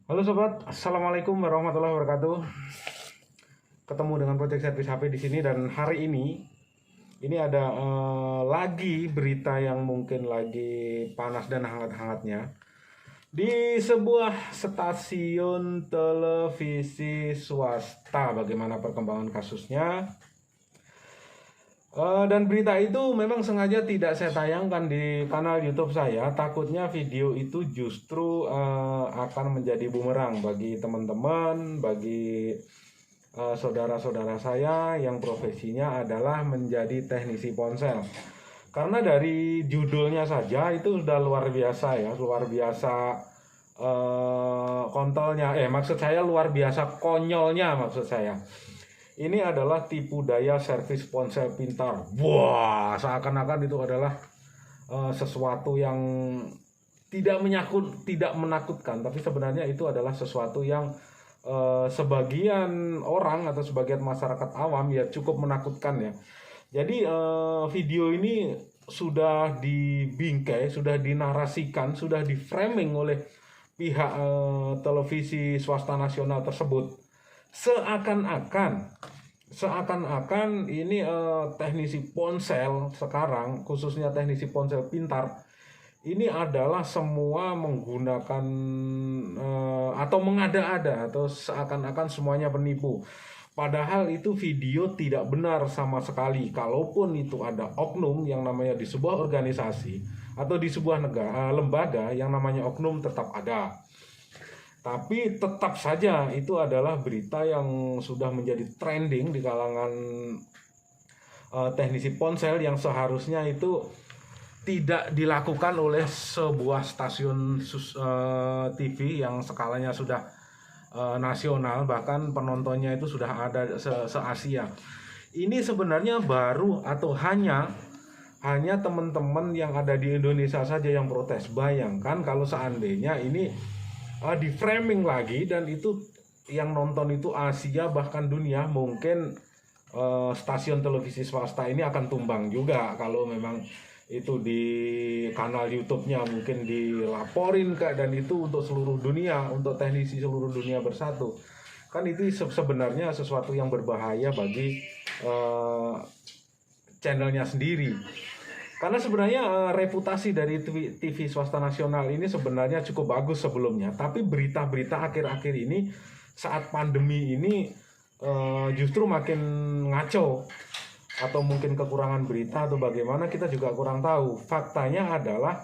Halo sobat, assalamualaikum warahmatullahi wabarakatuh. Ketemu dengan Project Service HP di sini dan hari ini ada lagi berita yang mungkin lagi panas dan hangat-hangatnya di sebuah stasiun televisi swasta. Bagaimana perkembangan kasusnya? Dan berita itu memang sengaja tidak saya tayangkan di kanal YouTube saya. Takutnya video itu justru akan menjadi bumerang bagi teman-teman, bagi saudara-saudara saya yang profesinya adalah menjadi teknisi ponsel. Karena dari judulnya saja itu sudah luar biasa ya, luar biasa kontolnya. Maksud saya luar biasa konyolnya maksud saya. Ini adalah tipu daya servis ponsel pintar. Wah, seakan-akan itu adalah sesuatu yang tidak menakutkan, tapi sebenarnya itu adalah sesuatu yang sebagian orang atau sebagian masyarakat awam ya cukup menakutkan ya. Jadi video ini sudah dibingkai, sudah dinarasikan, sudah diframing oleh pihak televisi swasta nasional tersebut seakan-akan ini teknisi ponsel sekarang, khususnya teknisi ponsel pintar, ini adalah semua menggunakan atau mengada-ada atau seakan-akan semuanya penipu. Padahal itu video tidak benar sama sekali. Kalaupun itu ada oknum yang namanya di sebuah organisasi atau di sebuah lembaga yang namanya oknum tetap ada. Tapi tetap saja itu adalah berita yang sudah menjadi trending di kalangan teknisi ponsel yang seharusnya itu tidak dilakukan oleh sebuah stasiun TV yang skalanya sudah nasional, bahkan penontonnya itu sudah ada se-Asia. Ini sebenarnya baru atau hanya teman-teman yang ada di Indonesia saja yang protes. Bayangkan kalau seandainya ini di framing lagi dan itu yang nonton itu Asia bahkan dunia, mungkin stasiun televisi swasta ini akan tumbang juga kalau memang itu di kanal YouTube-nya mungkin dilaporin dan itu untuk seluruh dunia, untuk teknisi seluruh dunia bersatu. Kan itu sebenarnya sesuatu yang berbahaya bagi channelnya sendiri. Karena sebenarnya reputasi dari TV swasta nasional ini sebenarnya cukup bagus sebelumnya. Tapi berita-berita akhir-akhir ini saat pandemi ini justru makin ngaco. Atau mungkin kekurangan berita atau bagaimana kita juga kurang tahu. Faktanya adalah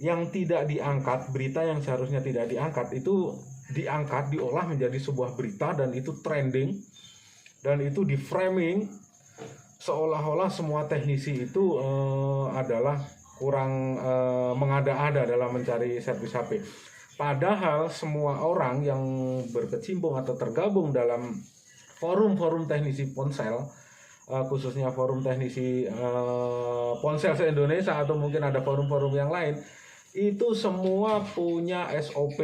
yang tidak diangkat, berita yang seharusnya tidak diangkat itu diangkat, diolah menjadi sebuah berita dan itu trending. Dan itu di framing seolah-olah semua teknisi itu adalah kurang mengada-ada dalam mencari servis HP. Padahal semua orang yang berkecimpung atau tergabung dalam forum-forum teknisi ponsel, khususnya forum teknisi ponsel se-Indonesia atau mungkin ada forum-forum yang lain, itu semua punya SOP.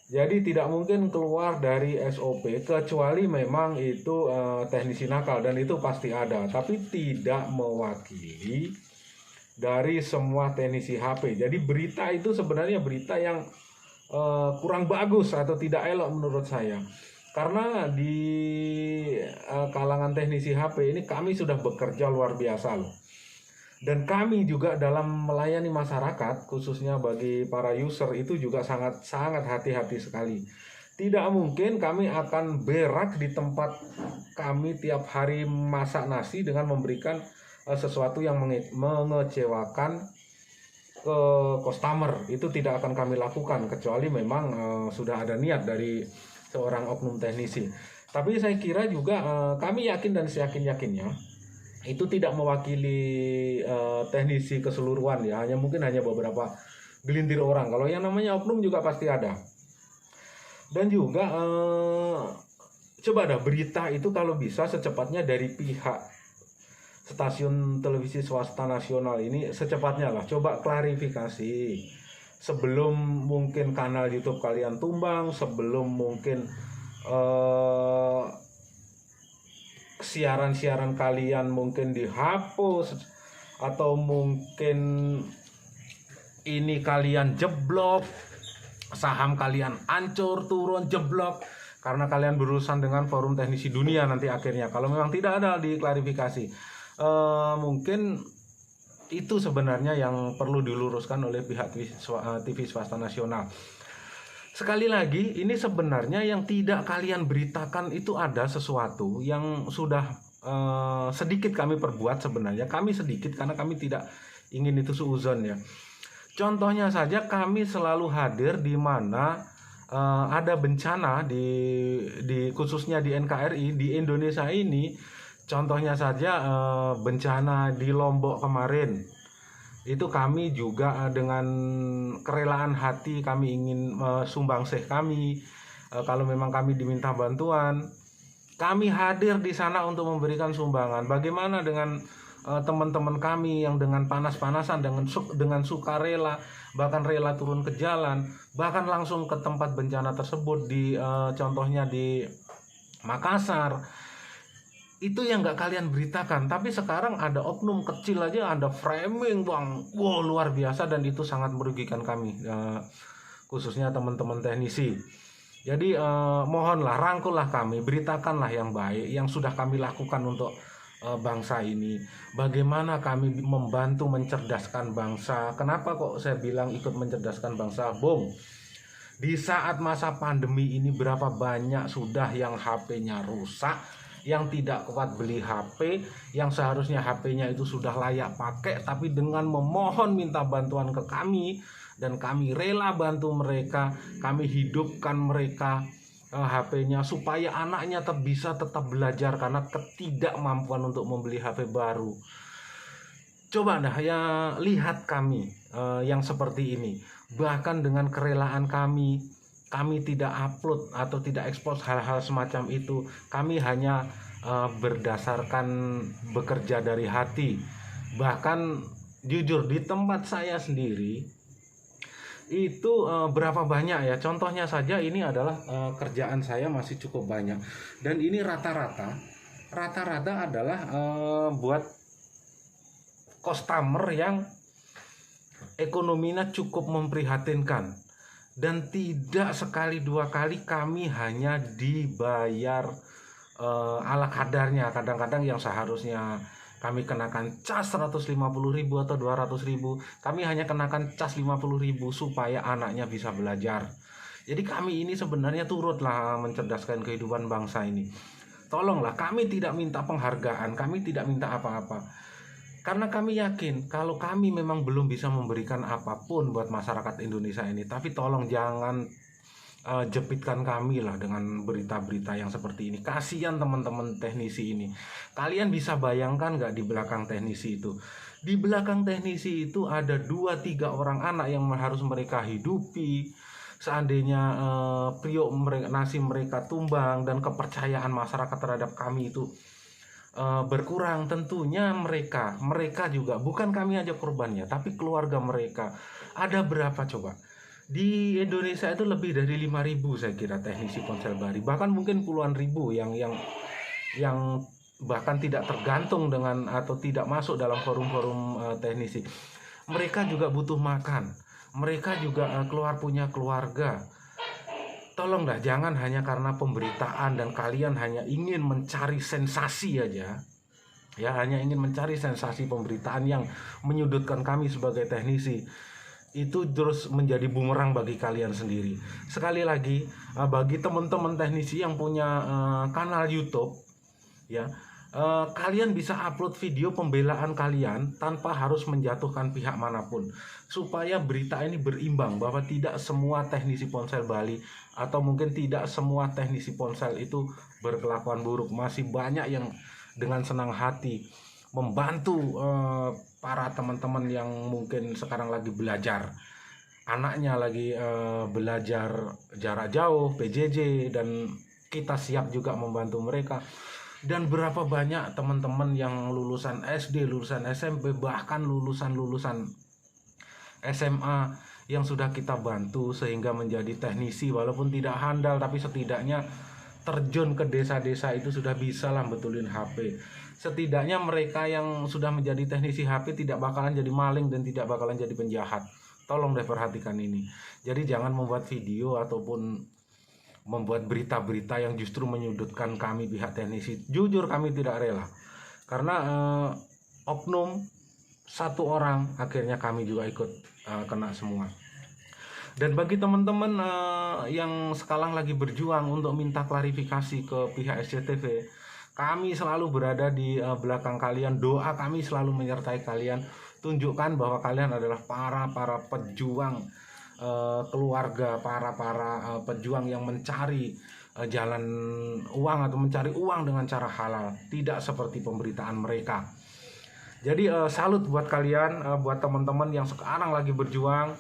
Jadi tidak mungkin keluar dari SOP kecuali memang itu teknisi nakal, dan itu pasti ada, tapi tidak mewakili dari semua teknisi HP. Jadi berita itu sebenarnya berita yang kurang bagus atau tidak elok menurut saya. Karena di kalangan teknisi HP ini kami sudah bekerja luar biasa loh. Dan kami juga dalam melayani masyarakat, khususnya bagi para user itu juga sangat hati-hati sekali. Tidak mungkin kami akan berak di tempat kami tiap hari masak nasi dengan memberikan sesuatu yang mengecewakan ke customer. Itu tidak akan kami lakukan kecuali memang sudah ada niat dari seorang oknum teknisi. Tapi saya kira juga kami yakin dan seyakin-yakinnya itu tidak mewakili teknisi keseluruhan ya, hanya beberapa gelintir orang. Kalau yang namanya oknum juga pasti ada. Dan juga coba ada berita itu kalau bisa secepatnya dari pihak stasiun televisi swasta nasional ini secepatnya lah coba klarifikasi sebelum mungkin kanal YouTube kalian tumbang, sebelum mungkin siaran-siaran kalian mungkin dihapus atau mungkin ini kalian jeblok saham kalian hancur, turun, jeblok karena kalian berurusan dengan forum teknisi dunia nanti akhirnya. Kalau memang tidak ada diklarifikasi. Mungkin itu sebenarnya yang perlu diluruskan oleh pihak TV swasta nasional. Sekali lagi, ini sebenarnya yang tidak kalian beritakan itu ada sesuatu yang sudah sedikit kami perbuat sebenarnya. Kami sedikit karena kami tidak ingin itu suuzon ya. Contohnya saja kami selalu hadir di mana ada bencana di khususnya di NKRI di Indonesia ini. Contohnya saja bencana di Lombok kemarin. Itu kami juga dengan kerelaan hati kami ingin sumbangsih kami. Kalau memang kami diminta bantuan, kami hadir di sana untuk memberikan sumbangan. Bagaimana dengan teman-teman kami yang dengan panas-panasan, dengan sukarela, bahkan rela turun ke jalan, bahkan langsung ke tempat bencana tersebut contohnya di Makassar. Itu yang nggak kalian beritakan. Tapi sekarang ada oknum kecil aja, ada framing bang, wow luar biasa, dan itu sangat merugikan kami, khususnya teman-teman teknisi. Jadi mohonlah, rangkullah kami, beritakanlah yang baik yang sudah kami lakukan untuk bangsa ini. Bagaimana kami membantu mencerdaskan bangsa. Kenapa kok saya bilang ikut mencerdaskan bangsa? Bung, di saat masa pandemi ini berapa banyak sudah yang HP-nya rusak, yang tidak kuat beli HP, yang seharusnya HP-nya itu sudah layak pakai, tapi dengan memohon minta bantuan ke kami, dan kami rela bantu mereka, kami hidupkan mereka HP-nya supaya anaknya bisa tetap belajar karena ketidakmampuan untuk membeli HP baru. Coba dah ya, lihat kami yang seperti ini. Bahkan dengan kerelaan kami tidak upload atau tidak expose hal-hal semacam itu. Kami hanya berdasarkan bekerja dari hati. Bahkan jujur di tempat saya sendiri itu berapa banyak ya, contohnya saja ini adalah kerjaan saya masih cukup banyak, dan ini rata-rata adalah buat customer yang ekonominya cukup memprihatinkan, dan tidak sekali dua kali kami hanya dibayar ala kadarnya. Kadang-kadang yang seharusnya kami kenakan cas 150.000 atau 200.000, kami hanya kenakan cas 50.000 supaya anaknya bisa belajar. Jadi kami ini sebenarnya turutlah mencerdaskan kehidupan bangsa ini. Tolonglah, kami tidak minta penghargaan, kami tidak minta apa-apa. Karena kami yakin kalau kami memang belum bisa memberikan apapun buat masyarakat Indonesia ini, tapi tolong jangan jepitkan kami lah dengan berita-berita yang seperti ini. Kasihan teman-teman teknisi ini. Kalian bisa bayangkan gak di belakang teknisi itu? Di belakang teknisi itu ada 2-3 orang anak yang harus mereka hidupi. Seandainya nasi mereka tumbang dan kepercayaan masyarakat terhadap kami itu berkurang, tentunya mereka juga, bukan kami aja korbannya, tapi keluarga mereka. Ada berapa coba? Di Indonesia itu lebih dari 5.000 saya kira teknisi ponsel bari, bahkan mungkin puluhan ribu yang bahkan tidak tergantung dengan atau tidak masuk dalam forum-forum teknisi. Mereka juga butuh makan, mereka juga punya keluarga. Tolonglah, jangan hanya karena pemberitaan dan kalian hanya ingin mencari sensasi aja ya, hanya ingin mencari sensasi pemberitaan yang menyudutkan kami sebagai teknisi. Itu terus menjadi bumerang bagi kalian sendiri. Sekali lagi, bagi teman-teman teknisi yang punya kanal YouTube ya, kalian bisa upload video pembelaan kalian tanpa harus menjatuhkan pihak manapun, supaya berita ini berimbang, bahwa tidak semua teknisi ponsel Bali atau mungkin tidak semua teknisi ponsel itu berkelakuan buruk. Masih banyak yang dengan senang hati membantu para teman-teman yang mungkin sekarang lagi belajar, anaknya lagi belajar jarak jauh PJJ, dan kita siap juga membantu mereka. Dan berapa banyak teman-teman yang lulusan SD, lulusan SMP, bahkan lulusan SMA yang sudah kita bantu sehingga menjadi teknisi, walaupun tidak handal tapi setidaknya terjun ke desa-desa itu sudah bisa lah betulin HP. Setidaknya mereka yang sudah menjadi teknisi HP tidak bakalan jadi maling dan tidak bakalan jadi penjahat. Tolong deh perhatikan ini. Jadi jangan membuat video ataupun membuat berita-berita yang justru menyudutkan kami pihak teknisi. Jujur kami tidak rela. Karena oknum satu orang akhirnya kami juga ikut kena semua. Dan bagi teman-teman yang sekarang lagi berjuang untuk minta klarifikasi ke pihak SCTV, kami selalu berada di belakang kalian. Doa kami selalu menyertai kalian. Tunjukkan bahwa kalian adalah para pejuang keluarga, para pejuang yang mencari jalan uang atau mencari uang dengan cara halal, tidak seperti pemberitaan mereka. Jadi salut buat kalian, buat teman-teman yang sekarang lagi berjuang.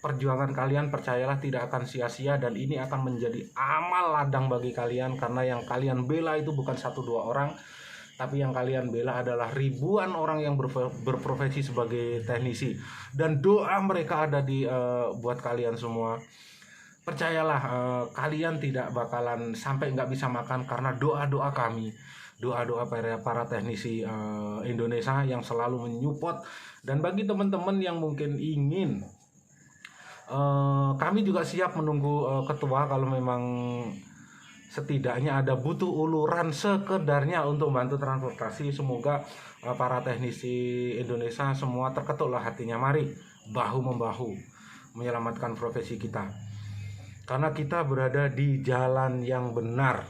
Perjuangan kalian percayalah tidak akan sia-sia, dan ini akan menjadi amal ladang bagi kalian, karena yang kalian bela itu bukan 1-2 orang, tapi yang kalian bela adalah ribuan orang yang berprofesi sebagai teknisi, dan doa mereka ada di buat kalian semua. Percayalah, kalian tidak bakalan sampai nggak bisa makan karena doa-doa kami, doa-doa para teknisi Indonesia yang selalu menyupport. Dan bagi teman-teman yang mungkin ingin, kami juga siap menunggu ketua kalau memang setidaknya ada butuh uluran sekedarnya untuk bantu transportasi. Semoga para teknisi Indonesia semua terketuklah hatinya. Mari bahu-membahu menyelamatkan profesi kita, karena kita berada di jalan yang benar.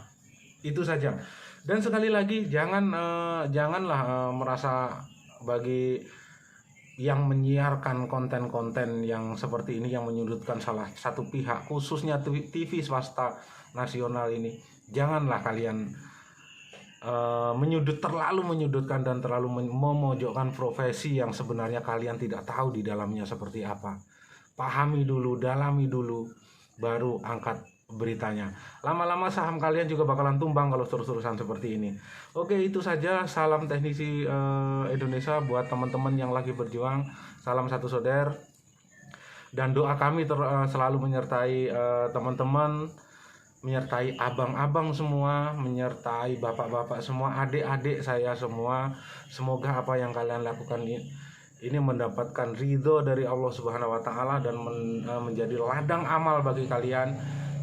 Itu saja. Dan sekali lagi janganlah merasa, bagi yang menyiarkan konten-konten yang seperti ini yang menyudutkan salah satu pihak, khususnya TV swasta nasional ini, janganlah kalian terlalu menyudutkan dan terlalu memojokkan profesi yang sebenarnya kalian tidak tahu di dalamnya seperti apa. Pahami dulu, dalami dulu, baru angkat beritanya. Lama-lama saham kalian juga bakalan tumbang kalau terus-terusan seperti ini. Oke, itu saja. Salam teknisi Indonesia buat teman-teman yang lagi berjuang. Salam satu saudara. Dan doa kami selalu menyertai teman-teman, menyertai abang-abang semua, menyertai bapak-bapak semua, adik-adik saya semua. Semoga apa yang kalian lakukan ini mendapatkan ridho dari Allah Subhanahu wa Ta'ala dan menjadi ladang amal bagi kalian.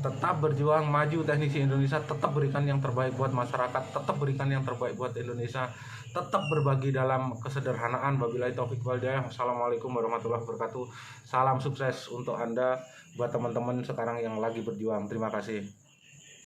Tetap berjuang, maju teknisi Indonesia, tetap berikan yang terbaik buat masyarakat, tetap berikan yang terbaik buat Indonesia, tetap berbagi dalam kesederhanaan. Wabillahi taufik wal hidayah. Wassalamualaikum warahmatullahi wabarakatuh. Salam sukses untuk Anda, buat teman-teman sekarang yang lagi berjuang. Terima kasih.